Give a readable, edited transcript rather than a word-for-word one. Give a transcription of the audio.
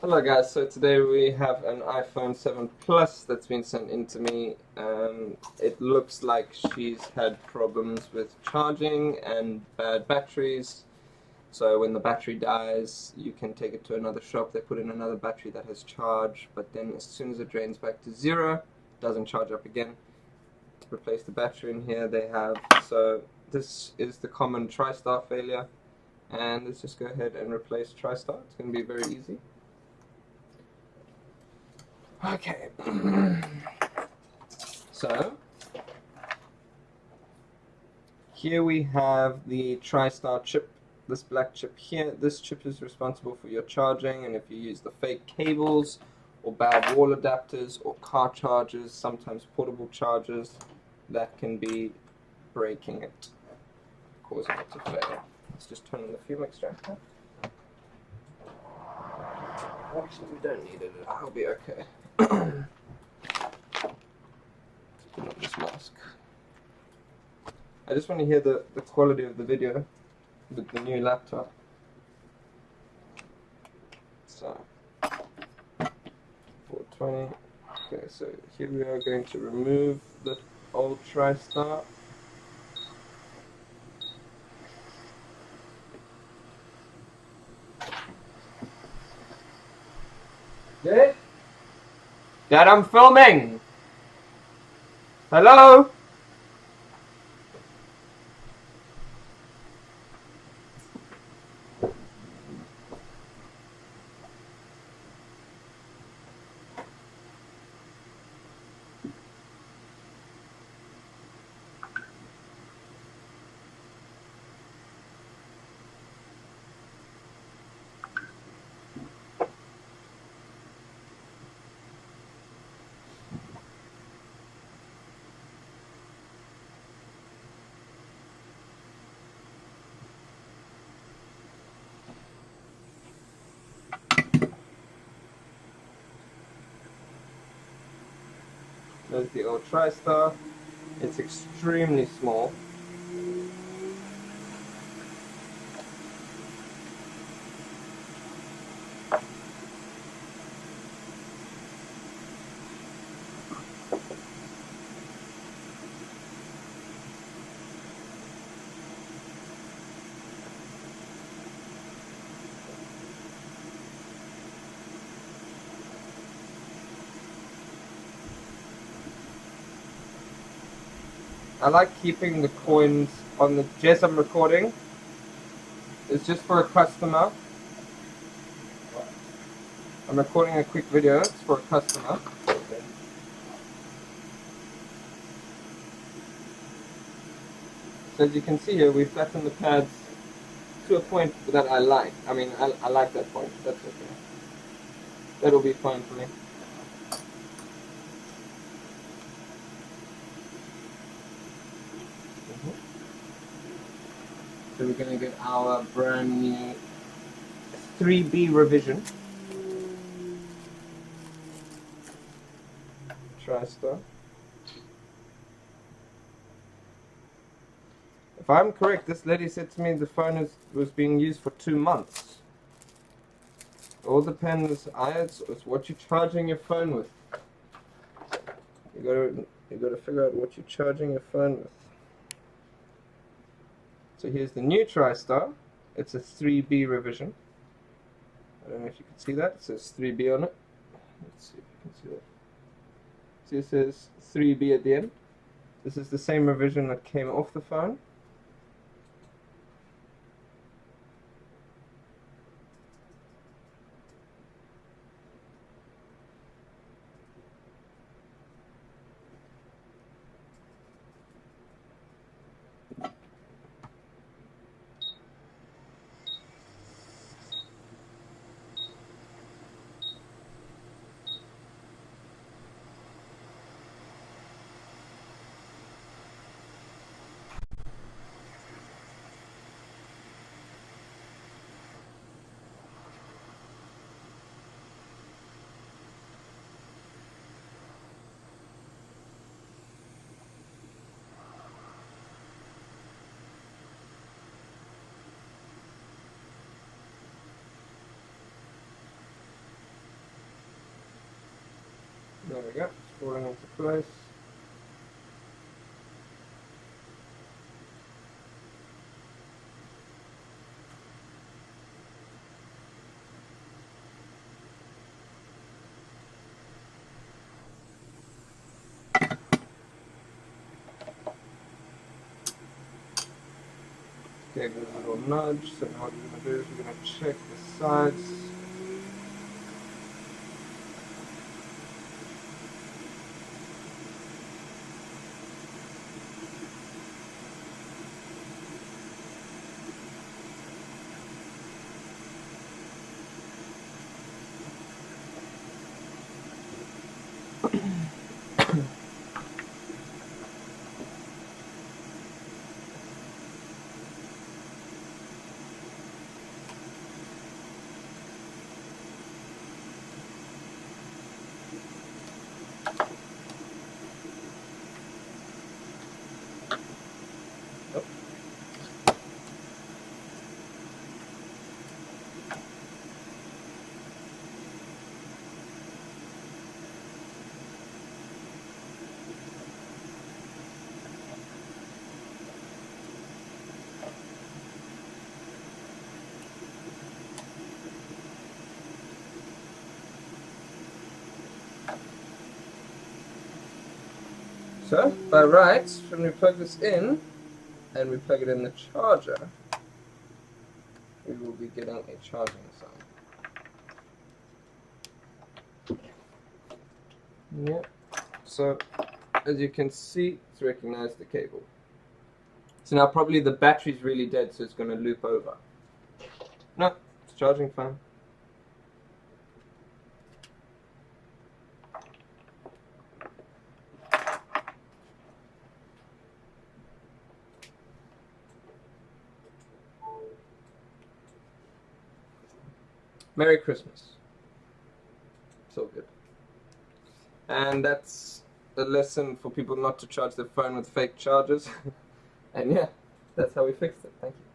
Hello guys, so today we have an iPhone 7 Plus that's been sent in to me. It looks like she's had problems with charging and bad batteries. So when the battery dies, you can take it to another shop. They put in another battery that has charge, but then as soon as it drains back to zero, it doesn't charge up again. To replace the battery in here they have, so this is the common TriStar failure. And let's just go ahead and replace TriStar. It's going to be very easy. Okay, so here we have the TriStar chip, this black chip here. This chip is responsible for your charging, and if you use the fake cables or bad wall adapters or car chargers, sometimes portable chargers, that can be breaking it, causing it to fail. Let's just turn on the fuel extractor. Actually, we don't need it. I'll be okay. Put on this mask. I just want to hear the quality of the video with the new laptop. So, 420. Okay, so here we are going to remove the old TriStar. Dad? Dad, I'm filming! Hello? There's the old TriStar. It's extremely small. I like keeping the coins on the Jess I'm recording. It's just for a customer. I'm recording a quick video. It's for a customer. So as you can see here, we've flattened the pads to a point that I like. I mean, I like that point. That's okay. That'll be fine for me. So we're going to get our brand new 3B revision TriStar. If I'm correct, this lady said to me the phone was being used for 2 months. It all depends. It's what you're charging your phone with. You gotta figure out what you're charging your phone with. So here's the new TriStar. It's a 3B revision. I don't know if you can see that. It says 3B on it. Let's see if you can see that. See, it says 3B at the end. This is the same revision that came off the phone. There we go, it's falling into place. Gave it a little nudge, so now what we're going to do is we're going to check the sides. So, by rights, when we plug this in, and we plug it in the charger, we will be getting a charging sign. Yep. So, as you can see, it's recognized the cable. So now probably the battery's really dead, so it's going to loop over. No, it's charging fine. Merry Christmas. It's all good. And that's a lesson for people not to charge their phone with fake chargers. And yeah, that's how we fixed it. Thank you.